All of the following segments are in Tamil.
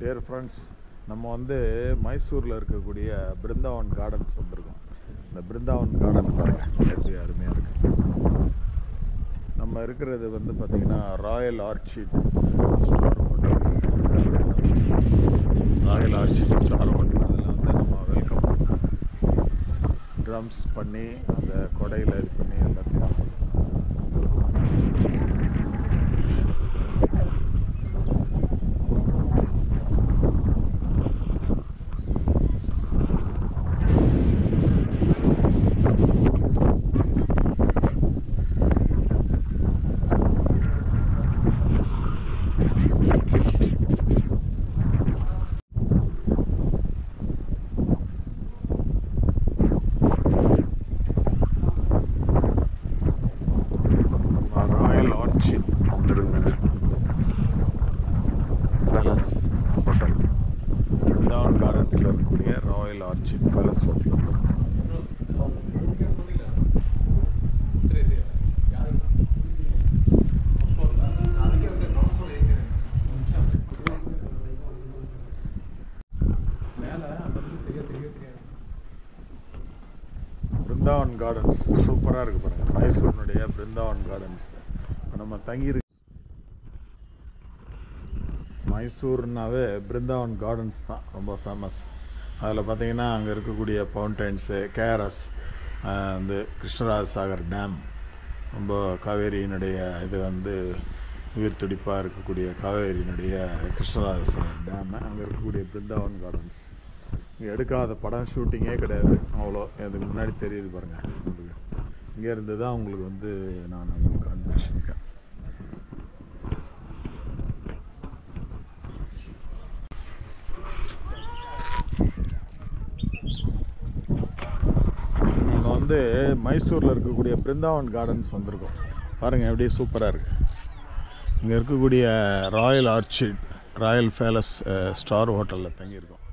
டியர் ஃப்ரெண்ட்ஸ், நம்ம வந்து மைசூரில் இருக்கக்கூடிய பிருந்தாவன் கார்டன்ஸ் வந்திருக்கோம். இந்த பிருந்தாவன் கார்டன் பாருங்கள் எப்படி அருமையாக இருக்குது. நம்ம இருக்கிறது வந்து பார்த்திங்கன்னா Royal orchid star hotel. Royal orchid star hotel. அதில் வந்து நம்ம வெல்கம் ட்ரம்ஸ் பண்ணி அந்த கொடையில் இது பண்ணி எல்லாத்தையும் பேலஸ் ஹோட்டல், பிருந்தாவன் கார்டன்ஸில் இருக்கக்கூடிய Royal orchid palace hotel. Brindavan gardens சூப்பராக இருக்குது பாருங்கள். மைசூரினுடைய பிருந்தாவன் கார்டன்ஸ் நம்ம தங்கியிருக்கு. மைசூர்னாவே பிருந்தாவன் கார்டன்ஸ் தான் ரொம்ப ஃபேமஸ். அதில் பார்த்திங்கன்னா அங்கே இருக்கக்கூடிய ஃபவுண்டைன்ஸு, கேஆர்எஸ், வந்து கிருஷ்ணராஜ சாகர் டேம், ரொம்ப காவேரியினுடைய இது வந்து உயிர் துடிப்பாக இருக்கக்கூடிய காவேரியினுடைய கிருஷ்ணராஜ சாகர் டேமு, அங்கே இருக்கக்கூடிய பிருந்தாவன் கார்டன்ஸ். இங்கே எடுக்காத படம் ஷூட்டிங்கே கிடையாது. அவ்வளோ அதுக்கு முன்னாடி தெரியுது பாருங்கள் உங்களுக்கு. இங்கே இருந்து தான் உங்களுக்கு வந்து நான் உங்களுக்கு காண்பிச்சிருக்கேன். நம்ம வந்து மைசூரில் இருக்கக்கூடிய பிருந்தாவன் கார்டன்ஸ் வந்திருக்கோம். பாருங்கள் எப்படி சூப்பராக இருக்குது. இங்கே இருக்கக்கூடிய Royal orchid Royal palace star ஹோட்டலில் தங்கியிருக்கோம்.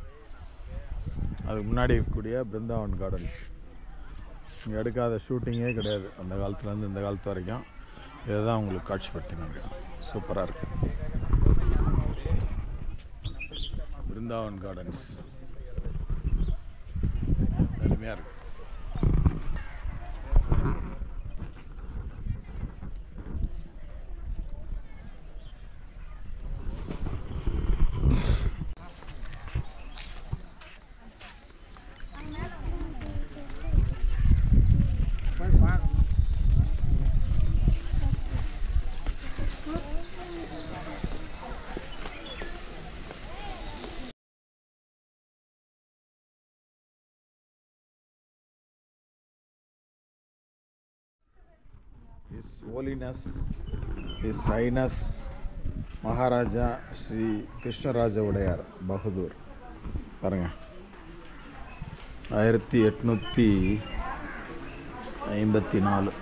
அதுக்கு முன்னாடி இருக்கக்கூடிய பிருந்தாவன் கார்டன்ஸ். இங்கே எடுக்காத ஷூட்டிங்கே கிடையாது அந்த காலத்துலேருந்து இந்த காலத்து வரைக்கும். இதை தான் உங்களுக்கு காட்சிப்படுத்தினாங்க. சூப்பராக இருக்குது பிருந்தாவன் கார்டன்ஸ், அருமையாக இருக்குது. His Holiness, His Highness Maharaja Sri Krishnaraja உடையார் பகதூர் பாருங்கள். 1854.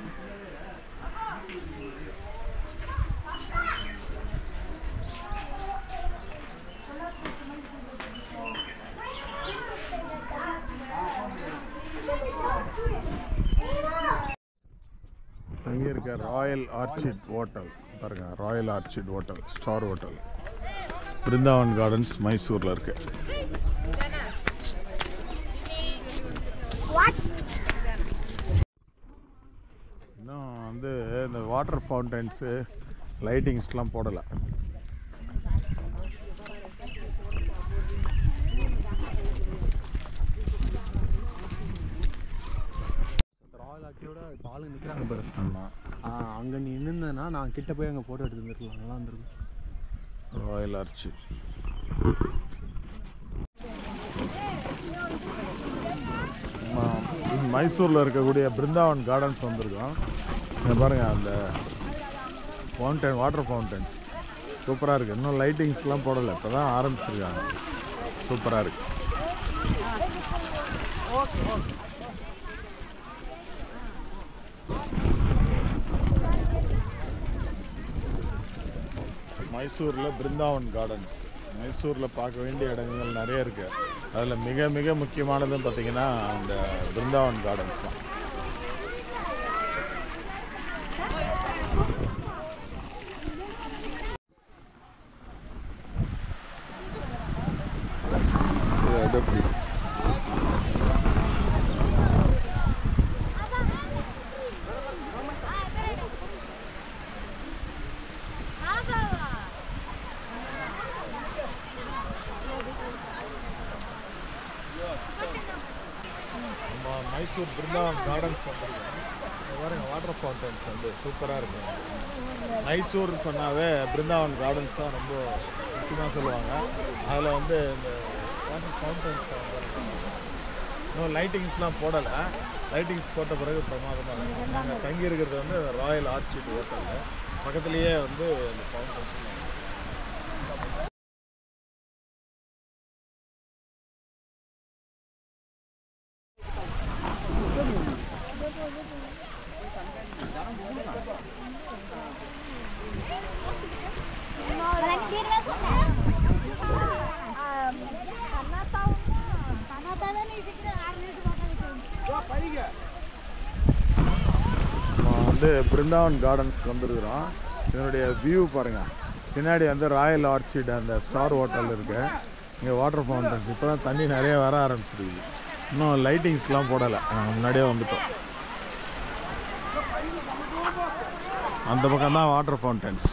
இங்கே இருக்க ராயல் ஆர்ச்சிட் ஹோட்டல் பாருங்கள். Royal orchid hotel star hotel Brindavan gardens மைசூரில் இருக்கு. இன்னும் வந்து இந்த வாட்டர் ஃபவுண்டைன்ஸு லைட்டிங்ஸ்லாம் போடலை. இப்போ ஆளுங்க நிற்கிறாங்க பாரு. அங்கே நீ நின்றுனா நான் கிட்ட போய் அங்கே ஃபோட்டோ எடுத்து வந்துருக்கலாம். நல்லா இருந்திருக்கும். ராயல் ஆர்ச்சிட் மைசூரில் இருக்கக்கூடிய பிருந்தாவன் கார்டன்ஸ் வந்திருக்கோம். இங்கே பாருங்கள் அந்த ஃபவுண்டைன், வாட்டர் ஃபவுண்டைன்ஸ் சூப்பராக இருக்குது. இன்னும் லைட்டிங்ஸ்லாம் போடலை, இப்போ தான் ஆரம்பிச்சிருக்காங்க. சூப்பராக இருக்குது. மைசூரில் பிருந்தாவன் கார்டன்ஸ். மைசூரில் பார்க்க வேண்டிய இடங்கள் நிறைய இருக்குது. அதில் மிக மிக முக்கியமானதுன்னு பார்த்திங்கன்னா இந்த பிருந்தாவன் கார்டன்ஸ் தான். மைசூர் பிருந்தாவன் கார்டன்ஸ் வந்துருக்கோம். பாருங்கள் வாட்டர் ஃபவுண்டன்ஸ் வந்து சூப்பராக இருக்கும். மைசூர் சொன்னாவே பிருந்தாவன் கார்டன்ஸ் தான் ரொம்ப முக்கியமாக சொல்லுவாங்க. அதில் வந்து இந்த வாட்டர் ஃபவுண்டன்ஸ் இன்னும் லைட்டிங்ஸ்லாம் போடலை. லைட்டிங்ஸ் போட்ட பிறகு பிரமாதமாக இருக்கும். நாங்கள் தங்கி இருக்கிறது வந்து ராயல் ஆர்ச்சிட் ஹோட்டலில் பக்கத்துலேயே வந்து இந்த ஃபவுண்டன்ஸ். வந்து பிருந்தாவன் கார்டன்ஸ்க்கு வந்துருக்குறோம். இதனுடைய வியூ பாருங்கள். பின்னாடி வந்து ராயல் ஆர்ச்சிட் அந்த ஸ்டார் ஹோட்டல் இருக்குது. இங்கே வாட்டர் ஃபவுண்டன்ஸ் இப்போ தான் தண்ணி நிறைய வர ஆரம்பிச்சிருக்கு. இன்னும் லைட்டிங்ஸ்க்கெலாம் போடலை. நாங்கள் முன்னாடியே வந்துட்டோம். அந்த பக்கம் தான் வாட்டர் ஃபவுண்டன்ஸ்.